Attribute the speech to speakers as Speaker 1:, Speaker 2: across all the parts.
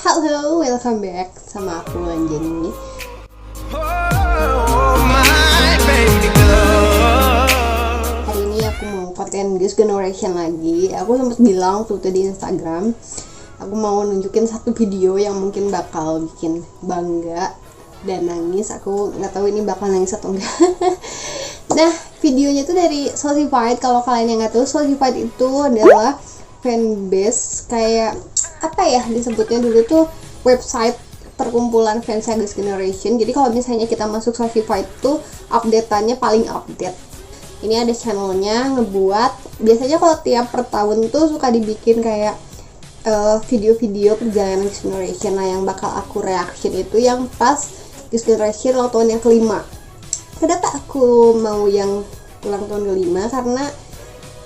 Speaker 1: Halo, welcome back sama aku Anjani. Hari ini aku mau konten This Generation lagi. Aku sempat bilang tuh di Instagram, aku mau nunjukin satu video yang mungkin bakal bikin bangga dan nangis. Aku nggak tahu ini bakal nangis atau enggak. Nah, videonya tuh dari Soulcified. Kalau kalian yang nggak tahu, Soulcified itu adalah fanbase kayak apa ya disebutnya dulu tuh, website perkumpulan fans This Generation. Jadi kalau misalnya kita masuk Soulcified tuh update-annya paling update. Ini ada channelnya ngebuat. Biasanya kalau tiap per tahun tuh suka dibikin kayak video-video perjalanan This Generation. Nah, yang bakal aku reaction itu yang pas This Generation ulang tahun yang kelima. Kenapa aku mau yang ulang tahun kelima? Karena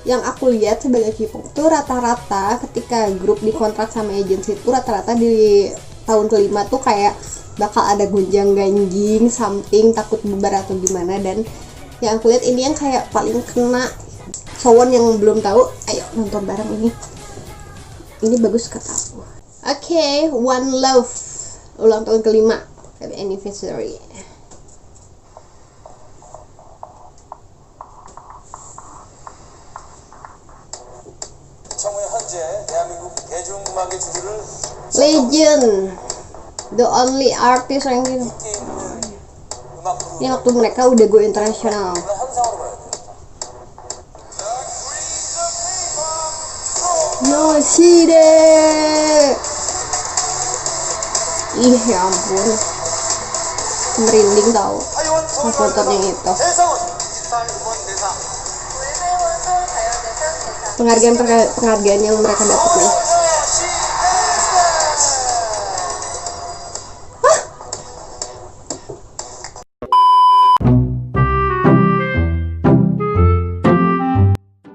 Speaker 1: yang aku lihat sebagai K-pop tuh rata-rata ketika grup dikontrak sama agensi itu rata-rata di tahun kelima tuh kayak bakal ada gonjang-ganjing, something, takut bubar atau gimana. Dan yang aku lihat ini yang kayak paling kena. Someone yang belum tahu, ayo nonton bareng ini. Ini bagus kata aku. Oke, One Love ulang tahun kelima, anniversary. Legend, the only artist yang gitu. Ini waktu mereka udah go internasional. Yoshide. Ih, ya ampun, merinding tau nontonnya itu. Penghargaan yang mereka dapat nih.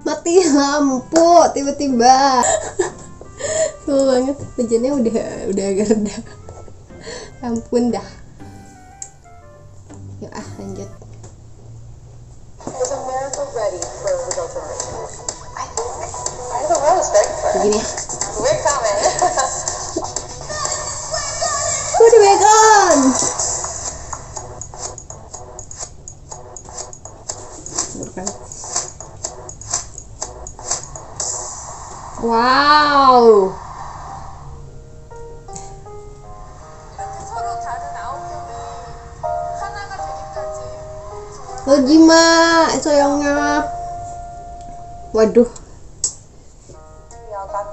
Speaker 1: Mati lampu tiba-tiba. Cool banget, hujannya udah agak reda. Ampun dah. Yuk lanjut. Begini. Udah vegan. Wow. Lojima, sayangnya. Waduh.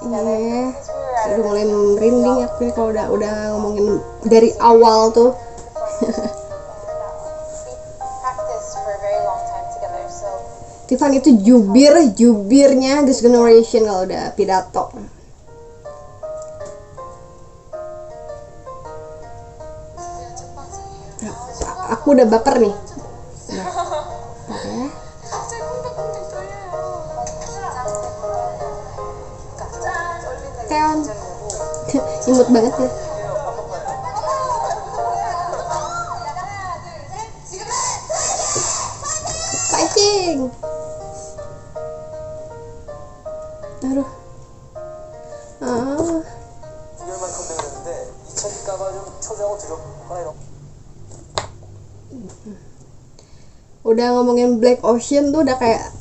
Speaker 1: Udah mulai merinding aku kalau udah ngomongin dari awal tuh. Tiffany itu jubirnya This Generation kalau udah pidato. Aku udah baper nih. Keon. Imut banget ya. Fighting. Aduh. Udah ngomongin Black Ocean tuh udah kayak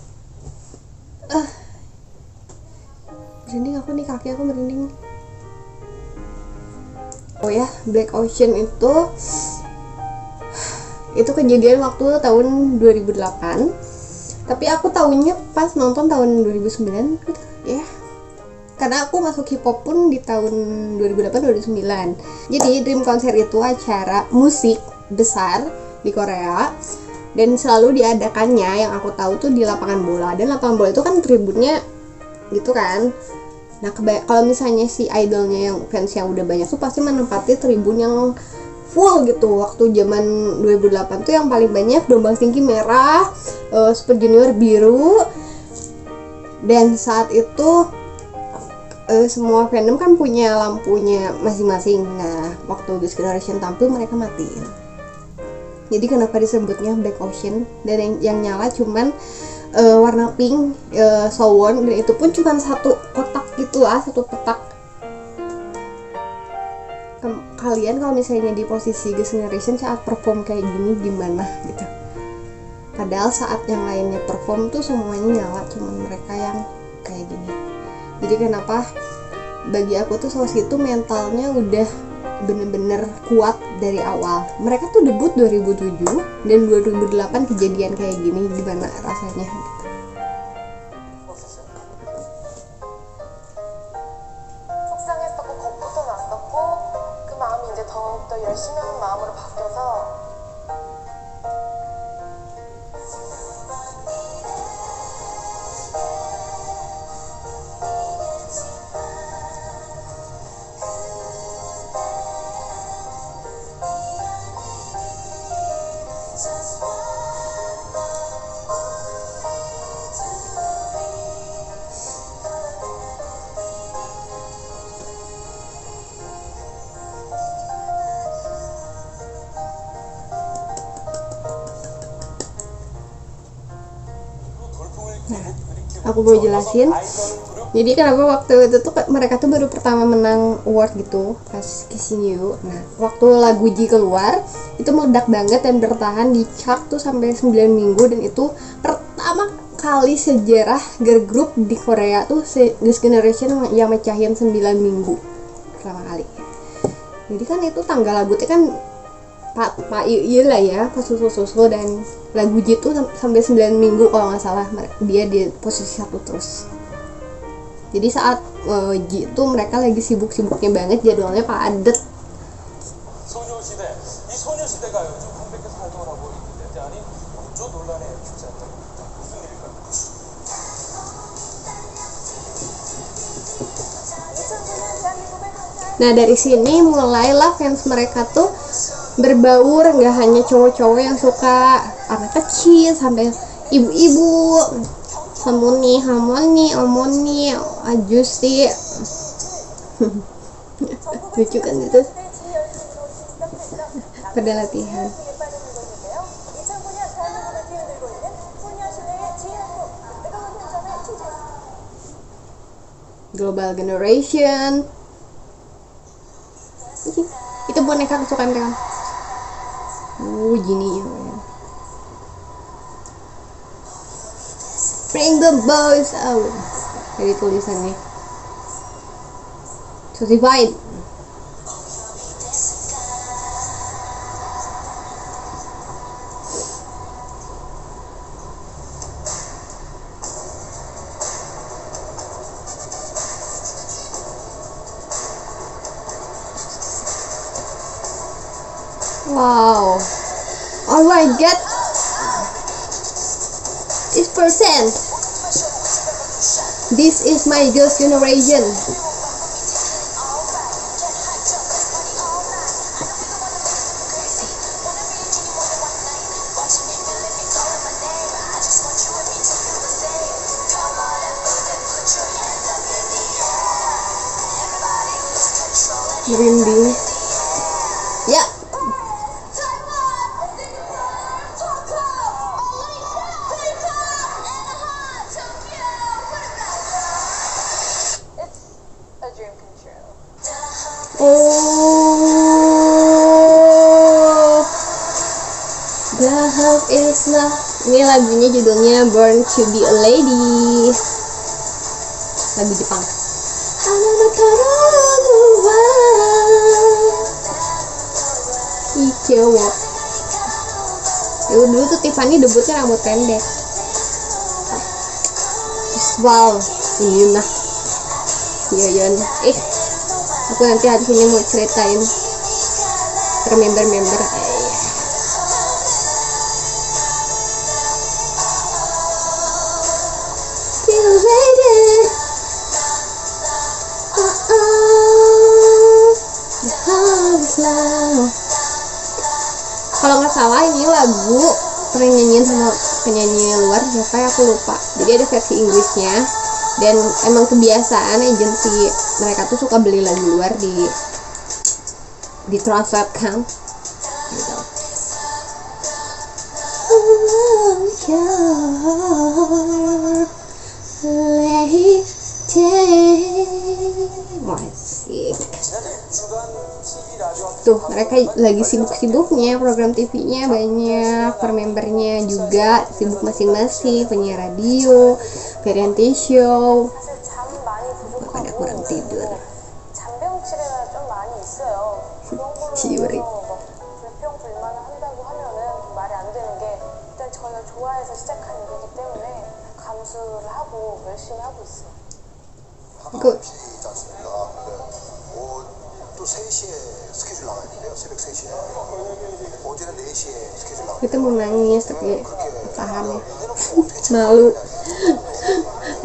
Speaker 1: merinding aku nih, kaki aku merinding. Oh ya, Black Ocean itu kejadian waktu tahun 2008. Tapi aku tahunya pas nonton tahun 2009 gitu ya. Karena aku masuk K-pop pun di tahun 2008-2009. Jadi Dream Concert itu acara musik besar di Korea dan selalu diadakannya, yang aku tahu tuh di lapangan bola. Dan lapangan bola itu kan tribunnya gitu kan. Nah, kalau misalnya si idolnya yang fans yang udah banyak tuh pasti menempati tribun yang full gitu. Waktu zaman 2008 tuh yang paling banyak Gelombang Tinggi merah, Super Junior biru. Dan saat itu semua fandom kan punya lampunya masing-masing. Nah, waktu This Generation tampil mereka matiin. Jadi kenapa disebutnya Black Ocean? Dan yang nyala cuman warna pink, Sowon, dan itu pun cuma satu kotak gitu lah, satu petak. kalian kalau misalnya di posisi Girls' Generation saat perform kayak gini gimana gitu. Padahal saat yang lainnya perform tuh semuanya nyala, cuman mereka yang kayak gini. Jadi kenapa bagi aku tuh Sosi itu mentalnya udah bener-bener kuat dari awal. Mereka tuh debut 2007 dan 2008 kejadian kayak gini, gimana rasanya gitu.
Speaker 2: 속상했었고 겁부터 났었고 그 마음이 이제 더욱더 열심히 하는 마음으로 바뀌어서
Speaker 1: Aku mau jelasin. Jadi kenapa waktu itu tuh mereka tuh baru pertama menang award gitu pas Kissing You. Nah, waktu lagu G keluar itu meledak banget dan bertahan di chart tuh sampai 9 minggu, dan itu pertama kali sejarah girl group di Korea tuh Girls' Generation yang mecahin 9 minggu pertama kali. Jadi kan itu tanggal lagu itu kan Pak iya lah ya, pas susul dan lagu J itu sampai 9 minggu kalau nggak salah dia di posisi 1 terus. Jadi saat J itu mereka lagi sibuk-sibuknya banget, jadwalnya padet.
Speaker 3: 소녀시대, 이 소녀시대가 요즘 컴백해서 활동을 하고 있는데 아니 구조 논란에 주제였던 무슨 일일까요?
Speaker 1: Nah dari sini mulailah fans mereka tuh berbaur, nggak hanya cowok-cowok yang suka, anak kecil sampai ibu-ibu, harmoni, omoni, ajusti. Lucu kan itu pada latihan. Global Generation. Itu boneka kesukaan mereka. Gini ya. Bring the boys out. Jadi tulisannya certified. Wow. Oh my god. This percent. This is my Girls' Generation. Merinding. Ya. Oh, the hope is love. Ini lagunya judulnya Born to be a Lady. Lagu Jepang. Ikewo. Dulu tuh Tiffany debutnya rambut pendek. Wow, ini nah. Yoyon. Aku nanti harusnya mau ceritain per member-member. Kalau nggak salah ini lagu pernah nyanyiin sama penyanyi luar, siapa ya aku lupa. Jadi ada versi Inggrisnya. Dan emang kebiasaan agensi mereka tuh suka beli lagu luar di translate kan gitu. Masih
Speaker 3: TV 라디오
Speaker 1: Tuh, mereka lagi sibuk-sibuknya, program TV-nya banyak, per membernya juga sibuk masing-masing, penyiar radio, variety show,
Speaker 2: 사실 잠 많이
Speaker 1: pada
Speaker 2: 부족하고
Speaker 1: kurang tidur.
Speaker 2: 잔병치레가 좀 많이 있어요. 그런 걸로
Speaker 1: 지우리.
Speaker 2: 인해서 막 불평불만을 한다고 하면은 말이 안 되는 게 일단 저희가 좋아해서 시작한 일이기 때문에 감수를 하고 열심히 하고 있어요.
Speaker 1: 그-
Speaker 4: 있지 않습니까? 또 3시에 스케줄 나가야 돼요. 새벽 3시에. 어제는 4시에 스케줄 나가야
Speaker 1: Itu mau nangis tapi
Speaker 4: 그렇게
Speaker 1: tahan,
Speaker 4: 얘는 뭐 어떻게
Speaker 1: malu.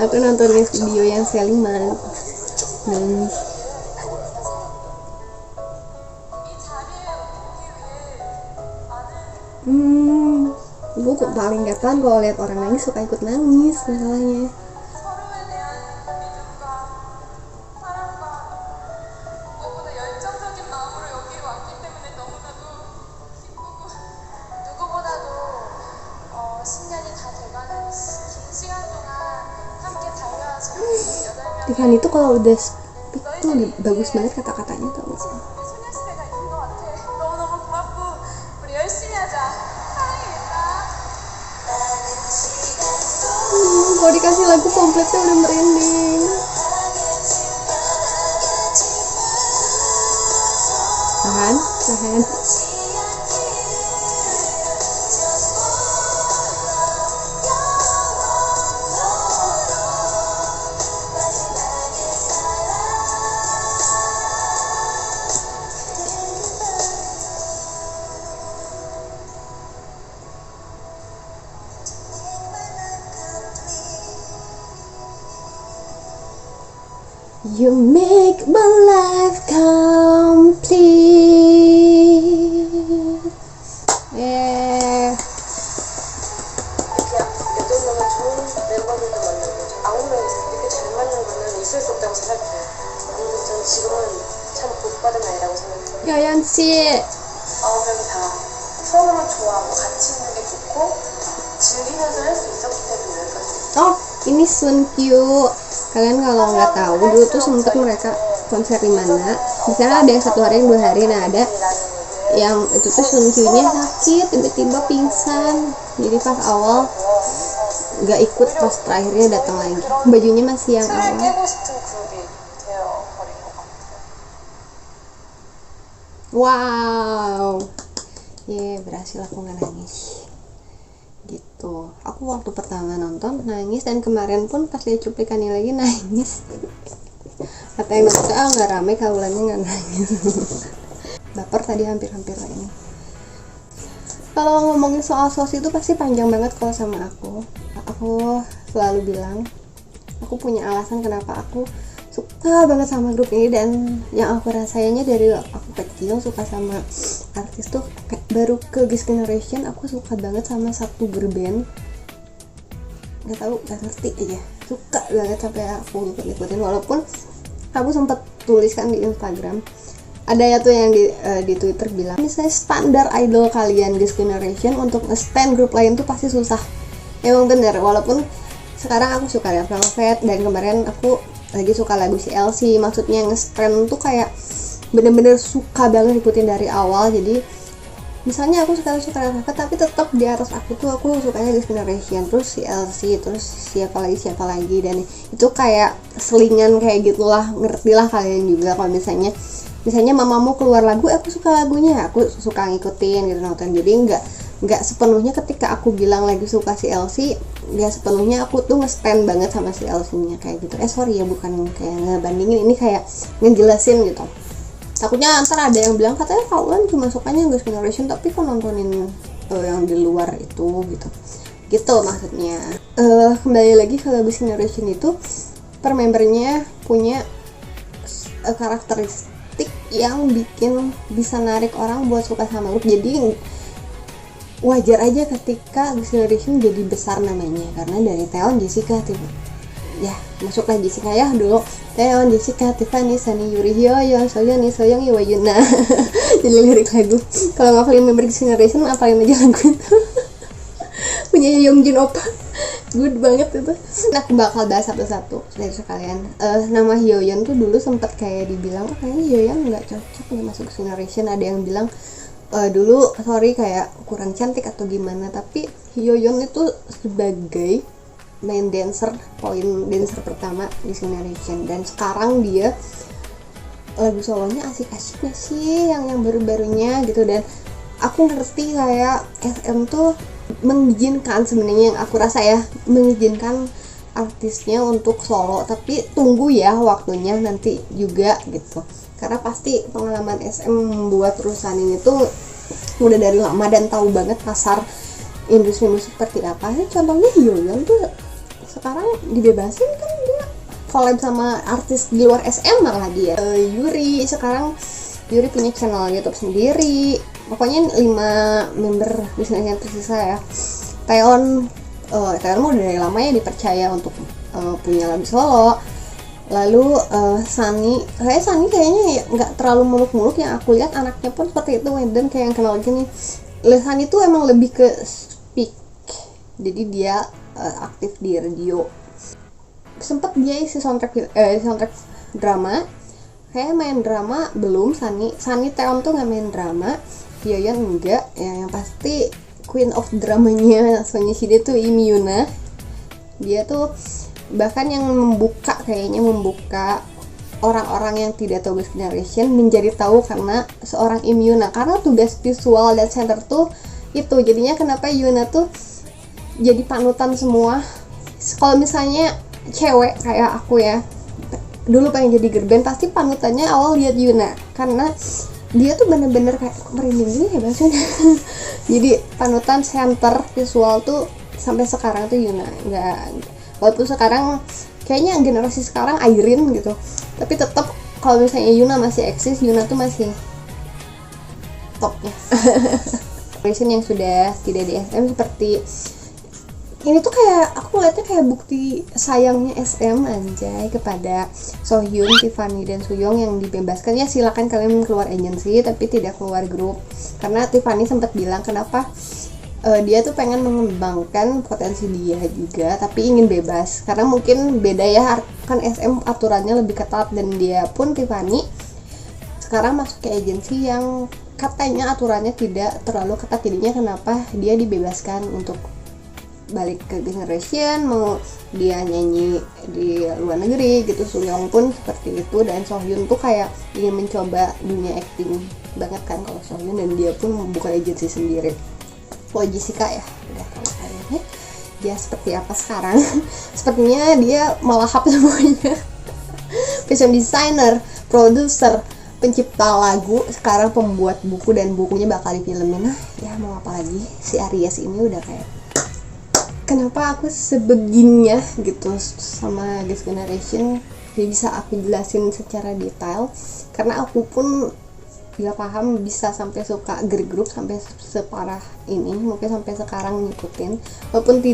Speaker 1: Aku nontonin video yang Selly malu, nangis. Gue kok paling gak tahan kalau lihat orang nangis, suka ikut nangis masalahnya.
Speaker 2: 서로에 대한 믿음과 사랑과 무엇보다 열정적인 마음으로 여기 왔기 때문에 너무나도 기쁘고 누구보다도 10년이 다 돼가는 긴 시간 동안 함께 달려와서 8명
Speaker 1: Tiffany itu kalau udah speak tuh udah bagus banget kata-katanya, tau gak sih?
Speaker 2: 우리 소녀시대가 있는 것 같아. 너무너무 고맙고 우리 열심히 하자. 사랑해.
Speaker 1: Kalau dikasih lagu kompletnya udah merinding. Tahan, tahan. You make my life complete. Yeah.
Speaker 2: 이렇게 8명의 좋은 멤버들도 만나고 9명이 이렇게 잘 맞는 거는 있을 수 없다고 생각해요. 아무튼 저는 지금은 참 복받은 나이라고 생각해요.
Speaker 1: Yayan sih.
Speaker 2: 9명이 다 서로를 좋아하고 같이 있는 게 좋고 즐기면서 할 수 있었기 때문에 여기까지.
Speaker 1: Oh, ini Sunkyu. Kalian kalau nggak tahu, dulu tuh sempet mereka konser di mana. Misalnya ada yang 1 hari, 2 hari, nah ada yang itu tuh Sunkyu-nya sakit, tiba-tiba pingsan. Jadi pas awal nggak ikut, pas terakhirnya datang lagi. Bajunya masih yang
Speaker 2: 틀을
Speaker 1: awal.
Speaker 2: 깨고 싶은 그룹이 되어버린 것 같아요.
Speaker 1: Wow, berhasil aku nggak nangis. Gitu. Aku waktu pertama nonton nangis, dan kemarin pun pas lihat cuplikannya lagi nangis. Kata yang nonton, nggak rame, kaulannya nggak nangis. Baper tadi hampir-hampir ini. Kalau ngomongin soal sos itu pasti panjang banget kalau sama aku. Aku selalu bilang, aku punya alasan kenapa aku suka banget sama grup ini, dan yang aku rasainnya dari aku kecil suka sama artis tuh baru ke Girls' Generation aku suka banget sama satu girl band, nggak ngerti aja, suka banget sampai aku ngikutin, walaupun aku sempat tuliskan di Instagram, ada ya tuh yang di Twitter bilang misalnya standar idol kalian Girls' Generation untuk nge-stand grup lain tuh pasti susah. Emang bener, walaupun sekarang aku suka Red Velvet, dan kemarin aku lagi suka lagu si LC, maksudnya nge-stand tuh kayak bener-bener suka banget ikutin dari awal. Jadi misalnya aku suka Red Velvet, tapi tetap di atas aku tuh aku sukanya Girls' Generation, terus si LC, terus siapa lagi, dan itu kayak selingan kayak gitulah, ngertilah kalian juga. Kalau misalnya mamamu keluar lagu, aku suka lagunya, aku suka ngikutin gitu, nonton. Jadi nggak sepenuhnya ketika aku bilang lagi suka si LC, nggak sepenuhnya aku tuh nge-stand banget sama si LC-nya kayak gitu. Sorry ya, bukan kayak ngebandingin, ini kayak ngejelasin gitu. Takutnya ntar ada yang bilang katanya kalian cuma sukanya Girls' Generation tapi kok nontonin yang di luar itu gitu maksudnya. Kembali lagi kalau Girls' Generation itu per membernya punya karakteristik yang bikin bisa narik orang buat suka sama grup. Jadi wajar aja ketika Girls' Generation jadi besar namanya, karena dari Taeyeon, Jessica, ya masuklah Jessica ya dulu, Taeyeon, Jessica, Tiffany, Sunny, Yuri, Hyoyeon, Soyeon, Isoyeon, Wayuna. Jadi lirik lagu. Kalau ngapalin member Girls' Generation, apalin aja lagu itu. Punya Yongjin Oppa. good banget itu. Nah, aku bakal bahas satu-satu dari sekalian. Nama Hyoyeon tuh dulu sempat kayak dibilang kayaknya Hyoyeon nggak cocok nih masuk generation. Ada yang bilang dulu sorry kayak kurang cantik atau gimana, tapi Hyoyeon itu sebagai main dancer, point dancer pertama di generation, dan sekarang dia lagu solonya asik-asiknya sih yang baru-barunya gitu. Dan aku ngerti kayak SM tuh mengizinkan, sebenarnya yang aku rasa ya, mengizinkan artisnya untuk solo, tapi tunggu ya waktunya nanti juga gitu, karena pasti pengalaman SM membuat perusahaan ini tuh udah dari lama dan tahu banget pasar industri musik seperti apa. Contohnya Hyoyeon tuh sekarang dibebasin kan, dia collab sama artis di luar SM malah dia. Yuri sekarang, Yuri punya channel YouTube sendiri. Pokoknya 5 member bisnis yang tersisa ya. Taeyeon udah dari lama ya dipercaya untuk punya lagu solo. Lalu Sunny kayaknya nggak terlalu muluk-muluk, yang aku lihat anaknya pun seperti itu. Dan kayak yang kenal gini, Sunny tuh emang lebih ke speak, jadi dia aktif di radio. Sempet dia isi soundtrack drama, kayak main drama belum. Sunny Taeyeon tuh nggak main drama, Hyoyeon enggak ya. Yang pasti queen of dramanya Sonyushide tuh Lee Myuna. Dia tuh bahkan yang membuka orang-orang yang tidak tahu Girls' Generation menjadi tahu karena seorang Lee Myuna, karena tugas visual dan center tuh itu. Jadinya kenapa Yuna tuh jadi panutan semua. Kalau misalnya cewek kayak aku ya, dulu pengen jadi girl band, pasti panutannya awal lihat Yuna, karena dia tuh bener-bener kayak merinding gini ya bahasanya. Jadi panutan center visual tuh sampai sekarang tuh Yuna. Walaupun sekarang kayaknya generasi sekarang Irene gitu, tapi tetap kalau misalnya Yuna masih eksis, Yuna tuh masih topnya. Generation yang sudah tidak di SM seperti ini tuh kayak aku ngeliatnya kayak bukti sayangnya SM anjay kepada Sohyun, Tiffany, dan Sooyoung yang dibebaskan. Ya silakan kalian keluar agency tapi tidak keluar grup, karena Tiffany sempat bilang kenapa dia tuh pengen mengembangkan potensi dia juga tapi ingin bebas, karena mungkin beda ya, kan SM aturannya lebih ketat, dan dia pun Tiffany sekarang masuk ke agensi yang katanya aturannya tidak terlalu ketat. Jadinya kenapa dia dibebaskan untuk balik ke generation, mau dia nyanyi di luar negeri gitu. Sooyoung pun seperti itu, dan Sohyun tuh kayak ingin mencoba dunia acting banget kan kalau Sohyun, dan dia pun membuka agensi sendiri. Kalau Jessica ya udah tahu kayaknya dia seperti apa sekarang. Sepertinya dia melahap semuanya. Fashion designer, produser, pencipta lagu, sekarang pembuat buku, dan bukunya bakal difilmin. Nah ya mau apa lagi, si Aries ini udah kayak, kenapa aku sebegininya gitu sama Girls' Generation. Dia bisa aku jelasin secara detail, karena aku pun gak paham bisa sampai suka girl group sampai separah ini, mungkin sampai sekarang ngikutin. Walaupun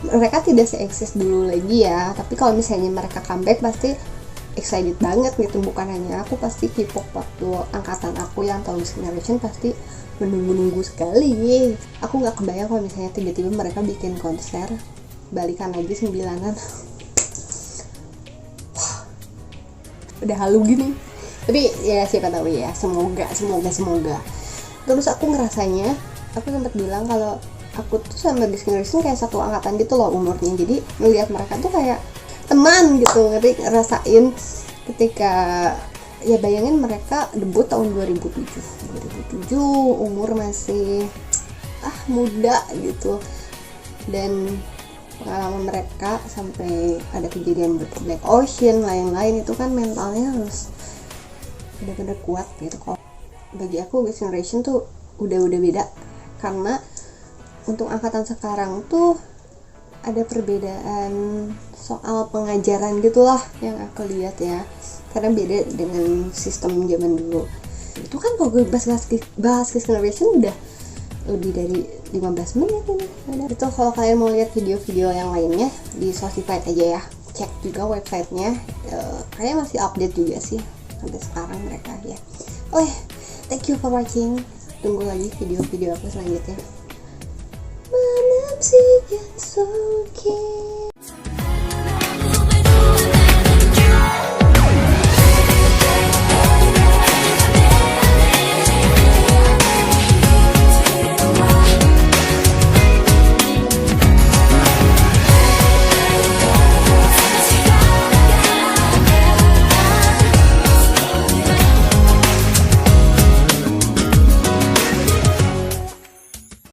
Speaker 1: mereka tidak se-eksis dulu lagi ya, tapi kalau misalnya mereka comeback pasti excited banget gitu. Bukan hanya aku, pasti K-pop waktu angkatan aku yang tahu Girls' Generation pasti menunggu-nunggu sekali. Aku nggak kebayang kalau misalnya tiba-tiba mereka bikin konser balikan lagi 9-an. Udah halu gini, tapi ya siapa tahu ya, semoga. Terus aku ngerasanya, aku sempat bilang kalau aku tuh sama Girls' Generation kayak satu angkatan gitu loh umurnya. Jadi melihat mereka tuh kayak teman gitu, ngerasain ketika ya bayangin mereka debut tahun 2007 umur masih muda gitu, dan pengalaman mereka sampai ada kejadian Black Ocean lain-lain itu kan mentalnya harus benar-benar kuat gitu. Kok bagi aku Girls' Generation tuh udah beda, karena untuk angkatan sekarang tuh ada perbedaan soal pengajaran gitulah yang aku lihat ya, karena beda dengan sistem zaman dulu. Itu kan kalau gue bahas Girls' Generation udah lebih dari 15 menit ini. Itu kalau kalian mau lihat video-video yang lainnya di Spotify aja ya, cek juga websitenya, kayaknya masih update juga sih sampai sekarang mereka ya. Thank you for watching, tunggu lagi video-video aku selanjutnya. Sometimes it gets so